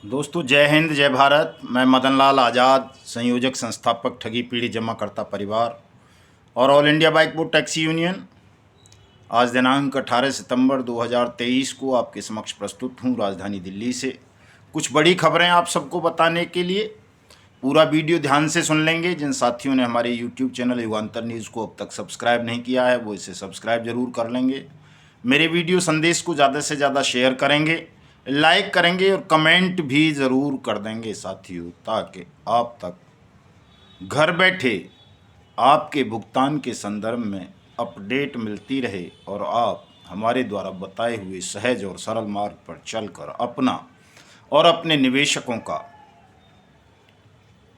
दोस्तों, जय हिंद जय भारत। मैं मदन लाल आज़ाद, संयोजक संस्थापक ठगी पीढ़ी जमाकर्ता परिवार और all India bike board taxi union. आज दिनांक 18 सितंबर 2023 को आपके समक्ष प्रस्तुत हूँ राजधानी दिल्ली से कुछ बड़ी खबरें आप सबको बताने के लिए। पूरा वीडियो ध्यान से सुन लेंगे। जिन साथियों ने हमारे यूट्यूब चैनल युगांतर न्यूज़ को अब तक सब्सक्राइब नहीं किया है वो इसे सब्सक्राइब जरूर कर लेंगे। मेरे वीडियो संदेश को ज़्यादा से ज़्यादा शेयर करेंगे, लाइक करेंगे और कमेंट भी ज़रूर कर देंगे साथियों, ताकि आप तक घर बैठे आपके भुगतान के संदर्भ में अपडेट मिलती रहे और आप हमारे द्वारा बताए हुए सहज और सरल मार्ग पर चलकर अपना और अपने निवेशकों का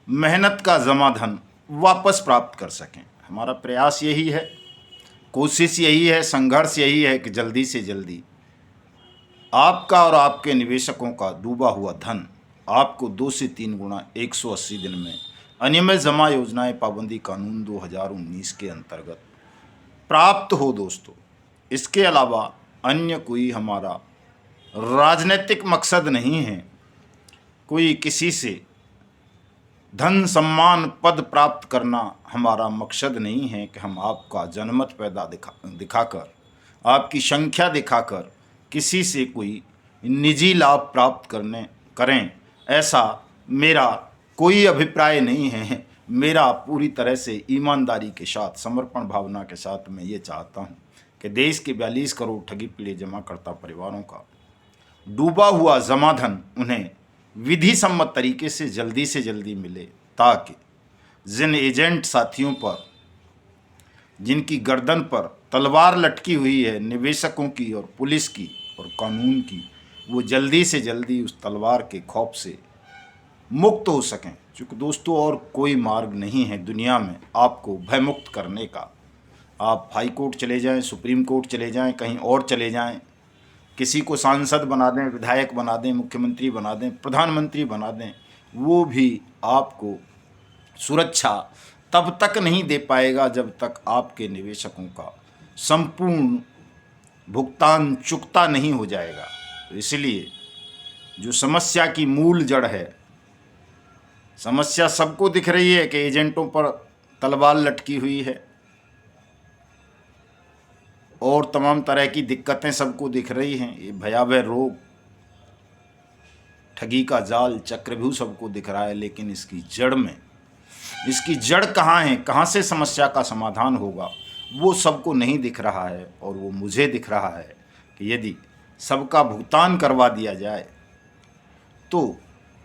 मेहनत का जमा धन वापस प्राप्त कर सकें। हमारा प्रयास यही है, कोशिश यही है, संघर्ष यही है कि जल्दी से जल्दी आपका और आपके निवेशकों का डूबा हुआ धन आपको 2 से 3 गुना 180 दिन में अनियमित जमा योजनाएं पाबंदी कानून 2019 के अंतर्गत प्राप्त हो दोस्तों। इसके अलावा अन्य कोई हमारा राजनीतिक मकसद नहीं है, कोई किसी से धन सम्मान पद प्राप्त करना हमारा मकसद नहीं है कि हम आपका जनमत पैदा दिखाकर आपकी संख्या दिखाकर किसी से कोई निजी लाभ प्राप्त करें, ऐसा मेरा कोई अभिप्राय नहीं है। मेरा पूरी तरह से ईमानदारी के साथ, समर्पण भावना के साथ मैं ये चाहता हूँ कि देश के 42 करोड़ ठगी पीड़े जमाकर्ता परिवारों का डूबा हुआ जमाधन उन्हें विधि सम्मत तरीके से जल्दी मिले, ताकि जिन एजेंट साथियों पर, जिनकी गर्दन पर तलवार लटकी हुई है निवेशकों की और पुलिस की और कानून की, वो जल्दी से जल्दी उस तलवार के खौफ से मुक्त हो सकें। क्योंकि दोस्तों और कोई मार्ग नहीं है दुनिया में आपको भयमुक्त करने का। आप हाई कोर्ट चले जाएं, सुप्रीम कोर्ट चले जाएं, कहीं और चले जाएं, किसी को सांसद बना दें, विधायक बना दें, मुख्यमंत्री बना दें, प्रधानमंत्री बना दें, वो भी आपको सुरक्षा तब तक नहीं दे पाएगा जब तक आपके निवेशकों का संपूर्ण भुगतान चुकता नहीं हो जाएगा। तो इसलिए जो समस्या की मूल जड़ है, समस्या सबको दिख रही है कि एजेंटों पर तलवार लटकी हुई है और तमाम तरह की दिक्कतें सबको दिख रही हैं। ये भयावह रोग, ठगी का जाल चक्रव्यूह सबको दिख रहा है, लेकिन इसकी जड़ कहाँ है, कहाँ से समस्या का समाधान होगा, वो सबको नहीं दिख रहा है। और वो मुझे दिख रहा है कि यदि सबका भुगतान करवा दिया जाए तो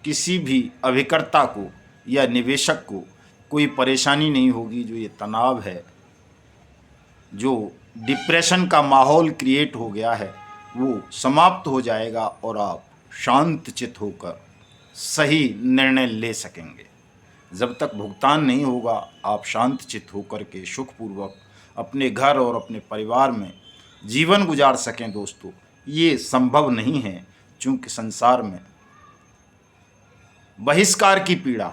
किसी भी अभिकर्ता को या निवेशक को कोई परेशानी नहीं होगी। जो ये तनाव है, जो डिप्रेशन का माहौल क्रिएट हो गया है, वो समाप्त हो जाएगा और आप शांतचित्त होकर सही निर्णय ले सकेंगे। जब तक भुगतान नहीं होगा आप शांतचित्त होकर के सुखपूर्वक अपने घर और अपने परिवार में जीवन गुजार सकें दोस्तों, ये संभव नहीं है। चूँकि संसार में बहिष्कार की पीड़ा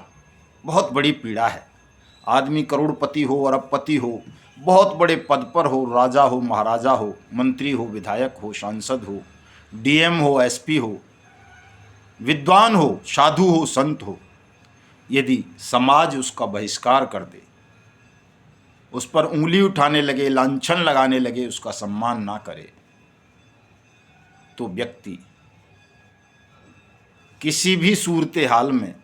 बहुत बड़ी पीड़ा है। आदमी करोड़पति हो, अरबपति हो, बहुत बड़े पद पर हो, राजा हो, महाराजा हो, मंत्री हो, विधायक हो, सांसद हो, डीएम हो, एसपी हो, विद्वान हो, साधु हो, संत हो, यदि समाज उसका बहिष्कार कर दे, उस पर उंगली उठाने लगे, लांछन लगाने लगे, उसका सम्मान ना करे, तो व्यक्ति किसी भी सूरत हाल में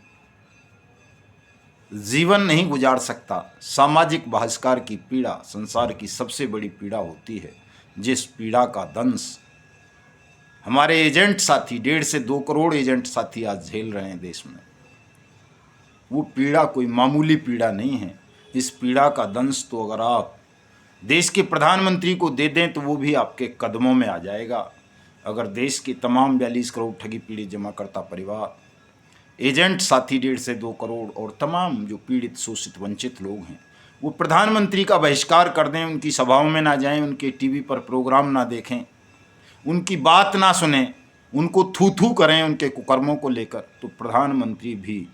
जीवन नहीं गुजार सकता। सामाजिक बहिष्कार की पीड़ा संसार की सबसे बड़ी पीड़ा होती है, जिस पीड़ा का दंश हमारे एजेंट साथी 1.5 से 2 करोड़ एजेंट साथी आज झेल रहे हैं देश में। वो पीड़ा कोई मामूली पीड़ा नहीं है। इस पीड़ा का दंश तो अगर आप देश के प्रधानमंत्री को दे दें तो वो भी आपके कदमों में आ जाएगा। अगर देश के तमाम 42 करोड़ ठगी पीड़ित जमाकर्ता परिवार, एजेंट साथी 1.5 से 2 करोड़ और तमाम जो पीड़ित, शोषित, वंचित लोग हैं, वो प्रधानमंत्री का बहिष्कार कर दें, उनकी सभाओं में ना जाएं, उनके टीवी पर प्रोग्राम ना देखें, उनकी बात ना सुने, उनको थू थू करें उनके कुकर्मों को लेकर, तो प्रधानमंत्री भी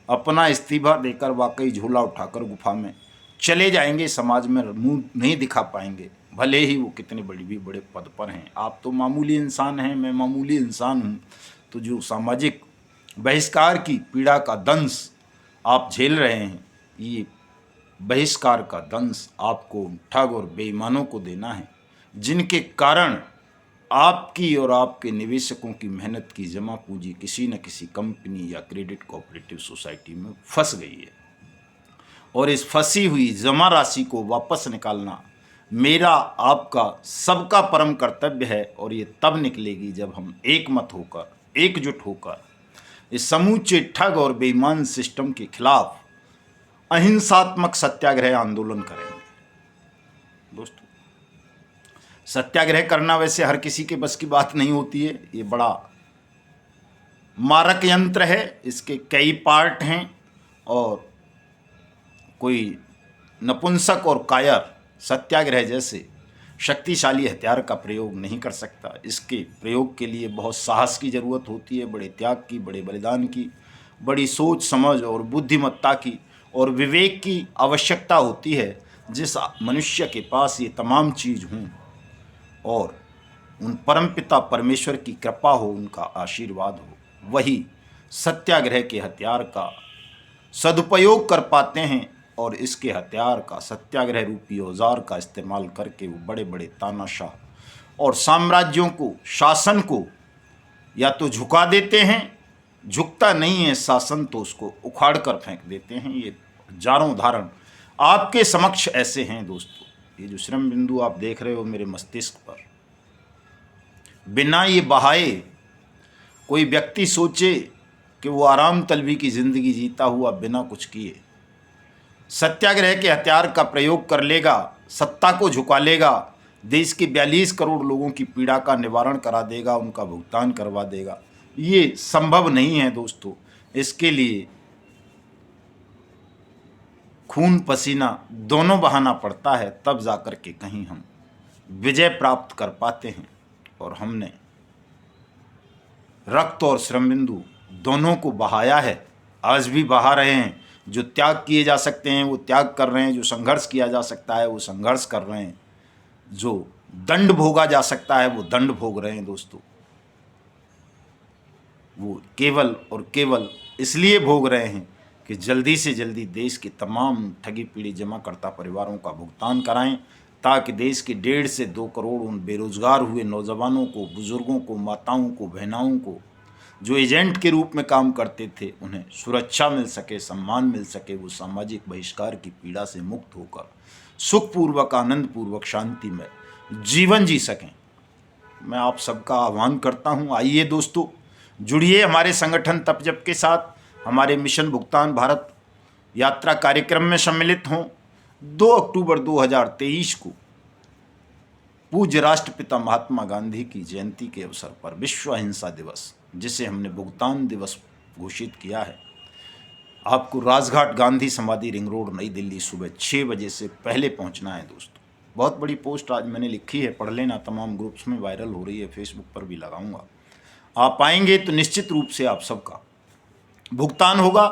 अपना इस्तीफा देकर वाकई झोला उठाकर गुफा में चले जाएंगे, समाज में मुंह नहीं दिखा पाएंगे। भले ही वो कितने बड़े पद पर हैं। आप तो मामूली इंसान हैं, मैं मामूली इंसान हूँ। तो जो सामाजिक बहिष्कार की पीड़ा का दंश आप झेल रहे हैं। ये बहिष्कार का दंश आपको ठग और बेईमानों को देना है, जिनके कारण आपकी और आपके निवेशकों की मेहनत की जमा पूंजी किसी न किसी कंपनी या क्रेडिट कोऑपरेटिव सोसाइटी में फंस गई है। और इस फंसी हुई जमा राशि को वापस निकालना मेरा, आपका, सबका परम कर्तव्य है। और ये तब निकलेगी जब हम एकमत होकर, एकजुट होकर इस समूचे ठग और बेईमान सिस्टम के खिलाफ अहिंसात्मक सत्याग्रह आंदोलन करेंगे। दोस्तों, सत्याग्रह करना वैसे हर किसी के बस की बात नहीं होती है। ये बड़ा मारक यंत्र है, इसके कई पार्ट हैं और कोई नपुंसक और कायर सत्याग्रह जैसे शक्तिशाली हथियार का प्रयोग नहीं कर सकता। इसके प्रयोग के लिए बहुत साहस की ज़रूरत होती है, बड़े त्याग की, बड़े बलिदान की, बड़ी सोच समझ और बुद्धिमत्ता की और विवेक की आवश्यकता होती है। जिस मनुष्य के पास ये तमाम चीज़ हों और उन परमपिता परमेश्वर की कृपा हो, उनका आशीर्वाद हो, वही सत्याग्रह के हथियार का सदुपयोग कर पाते हैं। और इसके हथियार का, सत्याग्रह रूपी औजार का इस्तेमाल करके वो बड़े बड़े तानाशाह और साम्राज्यों को, शासन को या तो झुका देते हैं, झुकता नहीं है शासन तो उसको उखाड़ कर फेंक देते हैं। ये हजारों उदाहरण आपके समक्ष ऐसे हैं। दोस्तों, ये जो श्रम बिंदु आप देख रहे हो मेरे मस्तिष्क पर, बिना ये बहाए कोई व्यक्ति सोचे कि वो आराम तलबी की ज़िंदगी जीता हुआ बिना कुछ किए सत्याग्रह के हथियार का प्रयोग कर लेगा, सत्ता को झुका लेगा, देश के 42 करोड़ लोगों की पीड़ा का निवारण करा देगा, उनका भुगतान करवा देगा, ये संभव नहीं है। दोस्तों, इसके लिए खून पसीना दोनों बहाना पड़ता है, तब जाकर के कहीं हम विजय प्राप्त कर पाते हैं। और हमने रक्त और श्रम बिंदु दोनों को बहाया है, आज भी बहा रहे हैं। जो त्याग किए जा सकते हैं वो त्याग कर रहे हैं, जो संघर्ष किया जा सकता है वो संघर्ष कर रहे हैं, जो दंड भोगा जा सकता है वो दंड भोग रहे हैं। दोस्तों, वो केवल और केवल इसलिए भोग रहे हैं कि जल्दी से जल्दी देश के तमाम ठगी पीड़ी जमाकर्ता परिवारों का भुगतान कराएं, ताकि देश के 1.5 से 2 करोड़ उन बेरोजगार हुए नौजवानों को, बुजुर्गों को, माताओं को, बहनाओं को, जो एजेंट के रूप में काम करते थे, उन्हें सुरक्षा मिल सके, सम्मान मिल सके, वो सामाजिक बहिष्कार की पीड़ा से मुक्त होकर सुखपूर्वक, आनंदपूर्वक, शांति में जीवन जी सकें। मैं आप सबका आह्वान करता हूं, आइए दोस्तों, जुड़िए हमारे संगठन तपजप के साथ, हमारे मिशन भुगतान भारत यात्रा कार्यक्रम में सम्मिलित हों। 2 अक्टूबर 2023 को पूज्य राष्ट्रपिता महात्मा गांधी की जयंती के अवसर पर विश्व अहिंसा दिवस, जिसे हमने भुगतान दिवस घोषित किया है, आपको राजघाट गांधी समाधि रिंग रोड नई दिल्ली सुबह 6 बजे से पहले पहुंचना है। दोस्तों, बहुत बड़ी पोस्ट आज मैंने लिखी है, पढ़ लेना, तमाम ग्रुप्स में वायरल हो रही है, फेसबुक पर भी लगाऊंगा। आप आएंगे तो निश्चित रूप से आप सबका भुगतान होगा,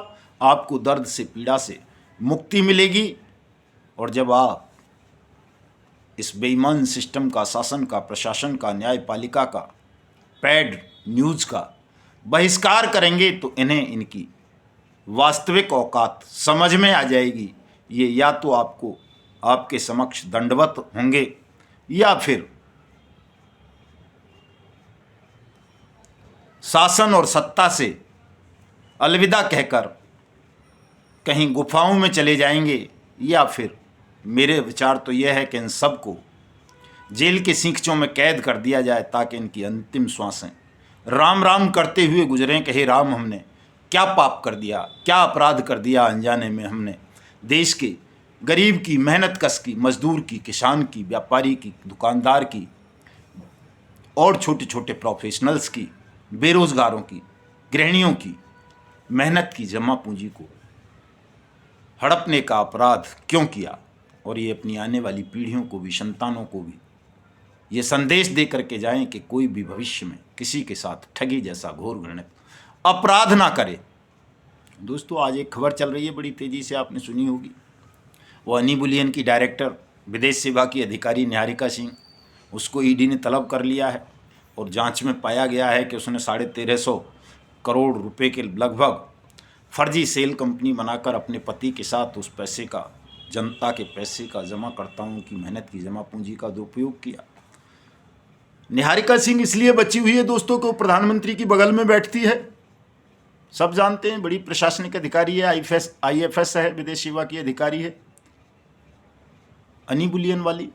आपको दर्द से, पीड़ा से मुक्ति मिलेगी। और जब आप इस बेईमान सिस्टम का, शासन का, प्रशासन का, न्यायपालिका का, पैड न्यूज़ का बहिष्कार करेंगे तो इन्हें इनकी वास्तविक औकात समझ में आ जाएगी। ये या तो आपको, आपके समक्ष दंडवत होंगे या फिर शासन और सत्ता से अलविदा कहकर कहीं गुफाओं में चले जाएंगे, या फिर मेरे विचार तो यह है कि इन सबको जेल के सींखचों में कैद कर दिया जाए, ताकि इनकी अंतिम श्वासें राम राम करते हुए गुजरें कि हे राम, हमने क्या पाप कर दिया, क्या अपराध कर दिया, अनजाने में हमने देश के गरीब की, मेहनत कश की, मजदूर की, किसान की, व्यापारी की, दुकानदार की और छोटे छोटे प्रोफेशनल्स की, बेरोजगारों की, गृहिणियों की मेहनत की जमा पूंजी को हड़पने का अपराध क्यों किया। और ये अपनी आने वाली पीढ़ियों को भी, संतानों को भी ये संदेश दे करके जाएं कि कोई भी भविष्य में किसी के साथ ठगी जैसा घोर घृणित अपराध ना करे। दोस्तों, आज एक खबर चल रही है, बड़ी तेज़ी से आपने सुनी होगी, वो हनी बुलियन की डायरेक्टर, विदेश सेवा की अधिकारी निहारिका सिंह, उसको ईडी ने तलब कर लिया है और जांच में पाया गया है कि उसने 1350 करोड़ रुपए के लगभग फर्जी सेल कंपनी बनाकर अपने पति के साथ उस पैसे का, जनता के पैसे का, जमाकर्ताओं की मेहनत की जमा पूंजी का दुरुपयोग किया। निहारिका सिंह इसलिए बची हुई है दोस्तों कि वो प्रधानमंत्री की बगल में बैठती है, सब जानते हैं, बड़ी प्रशासनिक अधिकारी है, आईएफएस है, विदेश सेवा की अधिकारी है, अनी बुलियन वाली।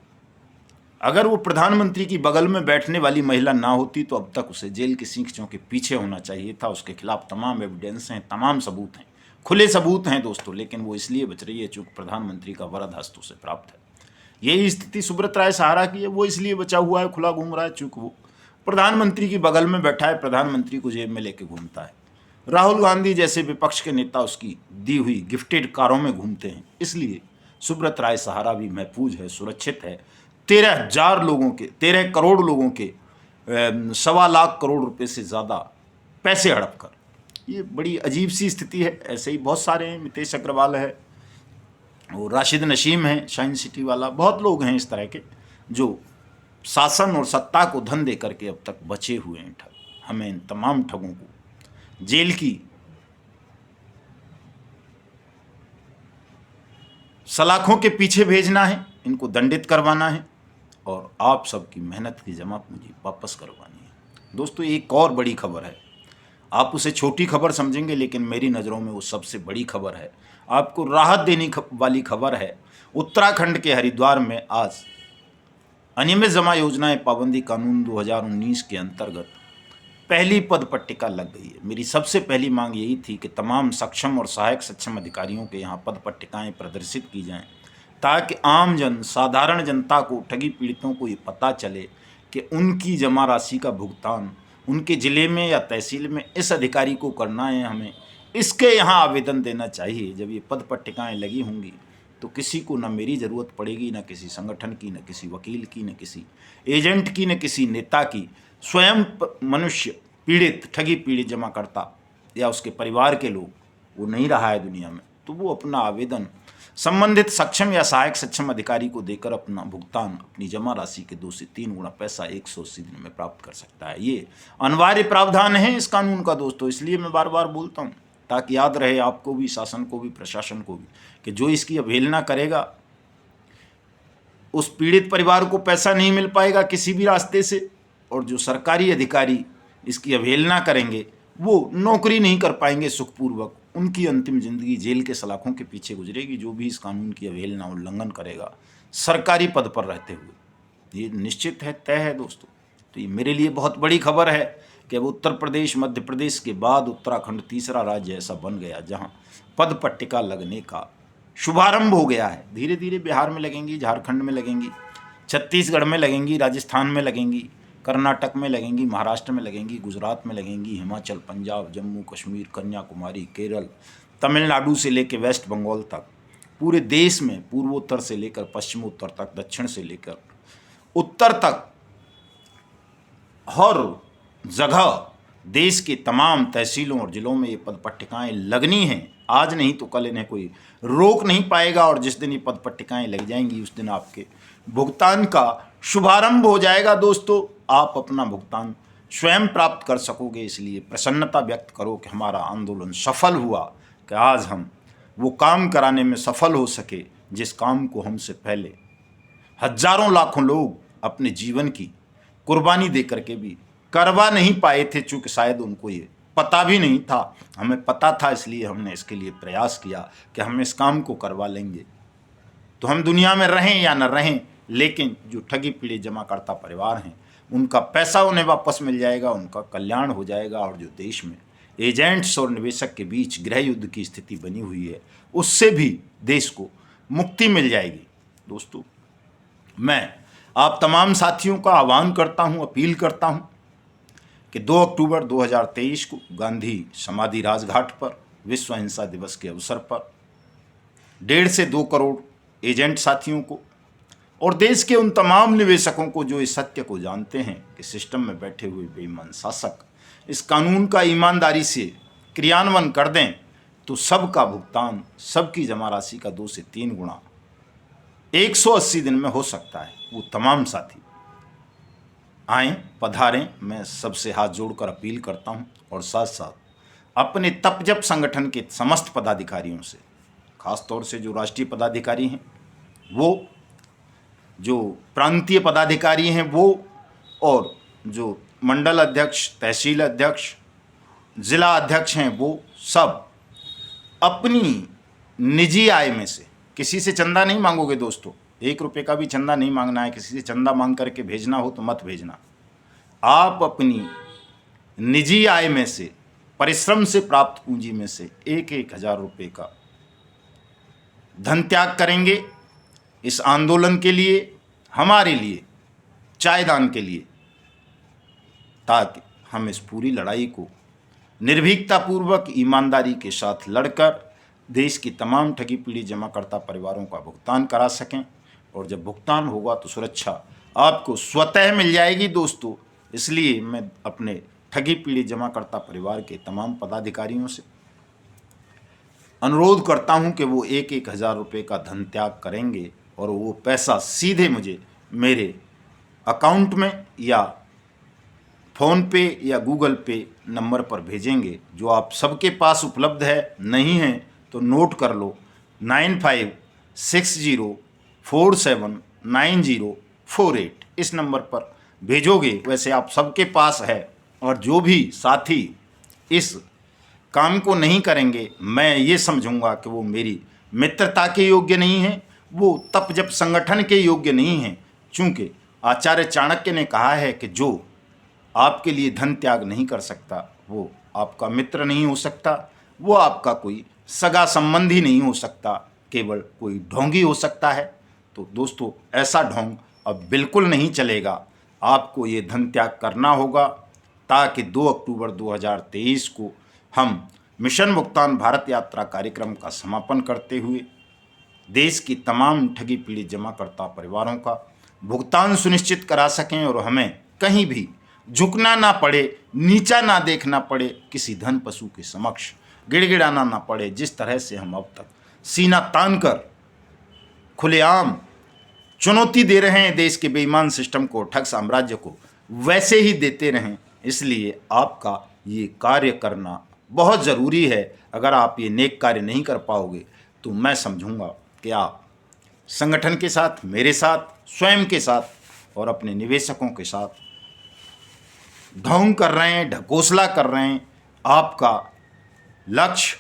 अगर वो प्रधानमंत्री की बगल में बैठने वाली महिला ना होती तो अब तक उसे जेल के सींखों के पीछे होना चाहिए था। उसके खिलाफ तमाम एविडेंस हैं, तमाम सबूत हैं, खुले सबूत हैं दोस्तों, लेकिन वो इसलिए बच रही है चूंकि प्रधानमंत्री का वरद हस्त उसे प्राप्त है। यही स्थिति सुब्रत राय सहारा की है, वो इसलिए बचा हुआ है, खुला घूम रहा है चूंकि वो प्रधानमंत्री की बगल में बैठा है, प्रधानमंत्री को जेब में लेके घूमता है। राहुल गांधी जैसे विपक्ष के नेता उसकी दी हुई गिफ्टेड कारों में घूमते हैं, इसलिए सुब्रत राय सहारा भी महफूज है, सुरक्षित है। 13,000 लोगों के, 13 करोड़ लोगों के 1.25 लाख करोड़ रुपए से ज़्यादा पैसे हड़प कर, ये बड़ी अजीब सी स्थिति है। ऐसे ही बहुत सारे हैं, मितेश अग्रवाल है, और राशिद नशीम है शाइन सिटी वाला, बहुत लोग हैं इस तरह के जो शासन और सत्ता को धन दे करके अब तक बचे हुए हैं ठग। हमें इन तमाम ठगों को जेल की सलाखों के पीछे भेजना है, इनको दंडित करवाना है और आप सबकी मेहनत की जमा पूंजी वापस करवानी है। दोस्तों एक और बड़ी खबर है, आप उसे छोटी खबर समझेंगे लेकिन मेरी नज़रों में वो सबसे बड़ी खबर है, आपको राहत देने वाली खबर है। उत्तराखंड के हरिद्वार में आज अनियमित जमा योजनाएं पाबंदी कानून 2019 के अंतर्गत पहली पद पट्टिका लग गई है। मेरी सबसे पहली मांग यही थी कि तमाम सक्षम और सहायक सक्षम अधिकारियों के यहाँ पद पट्टिकाएँ प्रदर्शित की जाएं ताकि आम जन, साधारण जनता को, ठगी पीड़ितों को ये पता चले कि उनकी जमा राशि का भुगतान उनके ज़िले में या तहसील में इस अधिकारी को करना है, हमें इसके यहाँ आवेदन देना चाहिए। जब ये पद पट्टिकाएँ लगी होंगी तो किसी को न मेरी ज़रूरत पड़ेगी, न किसी संगठन की, न किसी वकील की, न किसी एजेंट की, न किसी नेता की। स्वयं मनुष्य पीड़ित, ठगी पीड़ित जमाकर्ता या उसके परिवार के लोग, वो नहीं रहा है दुनिया में, तो वो अपना आवेदन संबंधित सक्षम या सहायक सक्षम अधिकारी को देकर अपना भुगतान, अपनी जमा राशि के 2 से 3 गुना पैसा 180 दिन में प्राप्त कर सकता है। ये अनिवार्य प्रावधान है इस कानून का दोस्तों, इसलिए मैं बार बार बोलता हूँ ताकि याद रहे आपको भी, शासन को भी, प्रशासन को भी, कि जो इसकी अवहेलना करेगा उस पीड़ित परिवार को पैसा नहीं मिल पाएगा किसी भी रास्ते से, और जो सरकारी अधिकारी इसकी अवहेलना करेंगे वो नौकरी नहीं कर पाएंगे सुखपूर्वक, उनकी अंतिम जिंदगी जेल के सलाखों के पीछे गुजरेगी। जो भी इस कानून की अवहेलना, उल्लंघन करेगा सरकारी पद पर रहते हुए, ये निश्चित है, तय है दोस्तों। तो ये मेरे लिए बहुत बड़ी खबर है कि अब उत्तर प्रदेश, मध्य प्रदेश के बाद उत्तराखंड तीसरा राज्य ऐसा बन गया जहाँ पद पट्टिका लगने का शुभारंभ हो गया है। धीरे धीरे बिहार में लगेंगी, झारखंड में लगेंगी, छत्तीसगढ़ में लगेंगी, राजस्थान में लगेंगी, कर्नाटक में लगेंगी, महाराष्ट्र में लगेंगी, गुजरात में लगेंगी, हिमाचल, पंजाब, जम्मू कश्मीर, कन्याकुमारी, केरल, तमिलनाडु से लेकर वेस्ट बंगाल तक, पूरे देश में पूर्वोत्तर से लेकर पश्चिमोत्तर तक, दक्षिण से लेकर उत्तर तक, हर जगह देश के तमाम तहसीलों और ज़िलों में ये पद पट्टिकाएँ लगनी हैं। आज नहीं तो कल इन्हें कोई रोक नहीं पाएगा, और जिस दिन ये पद पट्टिकाएँ लग जाएंगी उस दिन आपके भुगतान का शुभारंभ हो जाएगा दोस्तों। आप अपना भुगतान स्वयं प्राप्त कर सकोगे, इसलिए प्रसन्नता व्यक्त करो कि हमारा आंदोलन सफल हुआ, कि आज हम वो काम कराने में सफल हो सके जिस काम को हमसे पहले हजारों लाखों लोग अपने जीवन की कुर्बानी दे करके भी करवा नहीं पाए थे, चूँकि शायद उनको ये पता भी नहीं था। हमें पता था, इसलिए हमने इसके लिए प्रयास किया कि हम इस काम को करवा लेंगे, तो हम दुनिया में रहें या न रहें, लेकिन जो ठगी पीड़ित जमाकर्ता परिवार हैं उनका पैसा उन्हें वापस मिल जाएगा, उनका कल्याण हो जाएगा, और जो देश में एजेंट्स और निवेशक के बीच गृह युद्ध की स्थिति बनी हुई है उससे भी देश को मुक्ति मिल जाएगी। दोस्तों मैं आप तमाम साथियों का आह्वान करता हूं, अपील करता हूं कि 2 अक्टूबर 2023 को गांधी समाधि राजघाट पर विश्व अहिंसा दिवस के अवसर पर 1.5 से 2 करोड़ एजेंट साथियों को और देश के उन तमाम निवेशकों को जो इस सत्य को जानते हैं कि सिस्टम में बैठे हुए बेईमान शासक इस कानून का ईमानदारी से क्रियान्वयन कर दें, तो सबका भुगतान, सबकी जमा राशि का 2 से 3 गुना 180 दिन में हो सकता है। वो तमाम साथी आएँ, पधारें, मैं सबसे हाथ जोड़कर अपील करता हूं, और साथ साथ अपने तपजप संगठन के समस्त पदाधिकारियों से, खास तौर से जो राष्ट्रीय पदाधिकारी हैं वो, जो प्रांतीय पदाधिकारी हैं वो, और जो मंडल अध्यक्ष, तहसील अध्यक्ष, जिला अध्यक्ष हैं वो सब अपनी निजी आय में से, किसी से चंदा नहीं मांगोगे दोस्तों, 1 रुपये का भी चंदा नहीं मांगना है, किसी से चंदा मांग करके भेजना हो तो मत भेजना। आप अपनी निजी आय में से, परिश्रम से प्राप्त पूंजी में से 1,000 रुपये का धन त्याग करेंगे इस आंदोलन के लिए, हमारे लिए, चायदान के लिए, ताकि हम इस पूरी लड़ाई को निर्भीकतापूर्वक ईमानदारी के साथ लड़कर देश की तमाम ठगी पीड़ित जमाकर्ता परिवारों का भुगतान करा सकें। और जब भुगतान होगा तो सुरक्षा आपको स्वतः मिल जाएगी दोस्तों। इसलिए मैं अपने ठगी पीड़ित जमाकर्ता परिवार के तमाम पदाधिकारियों से अनुरोध करता हूं कि वो 1,000 रुपये का धन त्याग करेंगे और वो पैसा सीधे मुझे मेरे अकाउंट में या फ़ोन पे या गूगल पे नंबर पर भेजेंगे, जो आप सबके पास उपलब्ध है। नहीं है तो नोट कर लो, 9560479048 इस नंबर पर भेजोगे। वैसे आप सबके पास है, और जो भी साथी इस काम को नहीं करेंगे, मैं ये समझूंगा कि वो मेरी मित्रता के योग्य नहीं है, वो तपजप संगठन के योग्य नहीं है। चूँकि आचार्य चाणक्य ने कहा है कि जो आपके लिए धन त्याग नहीं कर सकता वो आपका मित्र नहीं हो सकता, वो आपका कोई सगा संबंधी नहीं हो सकता, केवल कोई ढोंगी हो सकता है। तो दोस्तों ऐसा ढोंग अब बिल्कुल नहीं चलेगा। आपको ये धन त्याग करना होगा ताकि 2 अक्टूबर 2023 को हम मिशन भुगतान भारत यात्रा कार्यक्रम का समापन करते हुए देश की तमाम ठगी पीड़ित जमाकर्ता परिवारों का भुगतान सुनिश्चित करा सकें और हमें कहीं भी झुकना ना पड़े, नीचा ना देखना पड़े, किसी धन पशु के समक्ष गिड़गिड़ाना ना पड़े। जिस तरह से हम अब तक सीना तान कर खुलेआम चुनौती दे रहे हैं देश के बेईमान सिस्टम को, ठग साम्राज्य को, वैसे ही देते रहें। इसलिए आपका ये कार्य करना बहुत ज़रूरी है। अगर आप ये नेक कार्य नहीं कर पाओगे तो मैं समझूंगा कि आप संगठन के साथ, मेरे साथ, स्वयं के साथ और अपने निवेशकों के साथ ढोंग कर रहे हैं, ढकोसला कर रहे हैं। आपका लक्ष्य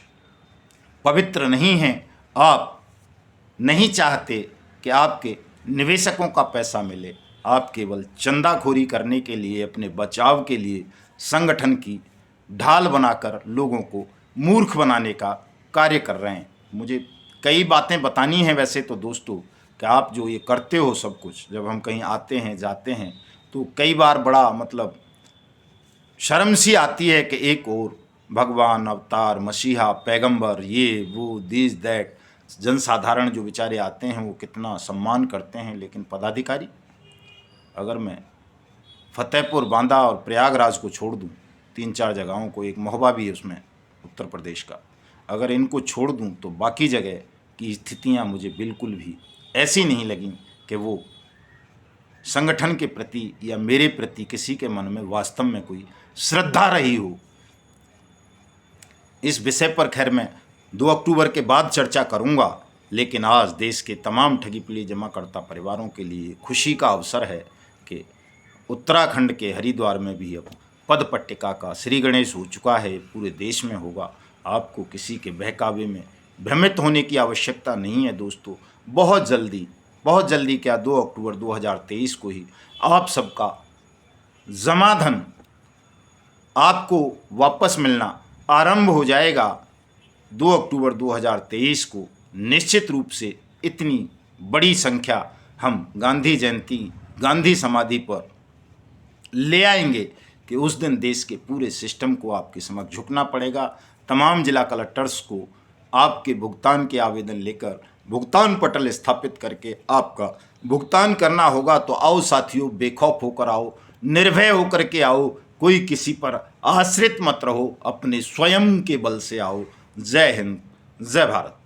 पवित्र नहीं है। आप नहीं चाहते कि आपके निवेशकों का पैसा मिले। आप केवल चंदाखोरी करने के लिए, अपने बचाव के लिए संगठन की ढाल बनाकर लोगों को मूर्ख बनाने का कार्य कर रहे हैं। मुझे कई बातें बतानी हैं वैसे तो दोस्तों, कि आप जो ये करते हो सब कुछ, जब हम कहीं आते हैं जाते हैं तो कई बार बड़ा मतलब शर्म सी आती है कि एक और भगवान, अवतार, मसीहा, पैगंबर, ये वो, दिस दैट, जनसाधारण जो बेचारे आते हैं वो कितना सम्मान करते हैं, लेकिन पदाधिकारी, अगर मैं फतेहपुर, बांदा और प्रयागराज को छोड़ दूं, 3-4 जगहों को, एक महोबा भी है उसमें उत्तर प्रदेश का, अगर इनको छोड़ दूं तो बाकी जगह की स्थितियां मुझे बिल्कुल भी ऐसी नहीं लगीं कि वो संगठन के प्रति या मेरे प्रति किसी के मन में वास्तव में कोई श्रद्धा रही हो। इस विषय पर खैर मैं 2 अक्टूबर के बाद चर्चा करूंगा, लेकिन आज देश के तमाम ठगी पीड़ित जमाकर्ता परिवारों के लिए खुशी का अवसर है कि उत्तराखंड के हरिद्वार में भी अब पद पट्टिका का श्री गणेश हो चुका है, पूरे देश में होगा। आपको किसी के बहकावे में भ्रमित होने की आवश्यकता नहीं है दोस्तों। बहुत जल्दी क्या 2 अक्टूबर 2023 को ही आप सबका जमा धन आपको वापस मिलना आरंभ हो जाएगा। 2 अक्टूबर 2023 को निश्चित रूप से इतनी बड़ी संख्या हम गांधी जयंती, गांधी समाधि पर ले आएंगे कि उस दिन देश के पूरे सिस्टम को आपके समक्ष झुकना पड़ेगा। तमाम जिला कलेक्टर्स को आपके भुगतान के आवेदन लेकर भुगतान पटल स्थापित करके आपका भुगतान करना होगा। तो आओ साथियों, बेखौफ होकर आओ, निर्भय होकर के आओ, कोई किसी पर आश्रित मत रहो, अपने स्वयं के बल से आओ। जय हिंद, जय भारत।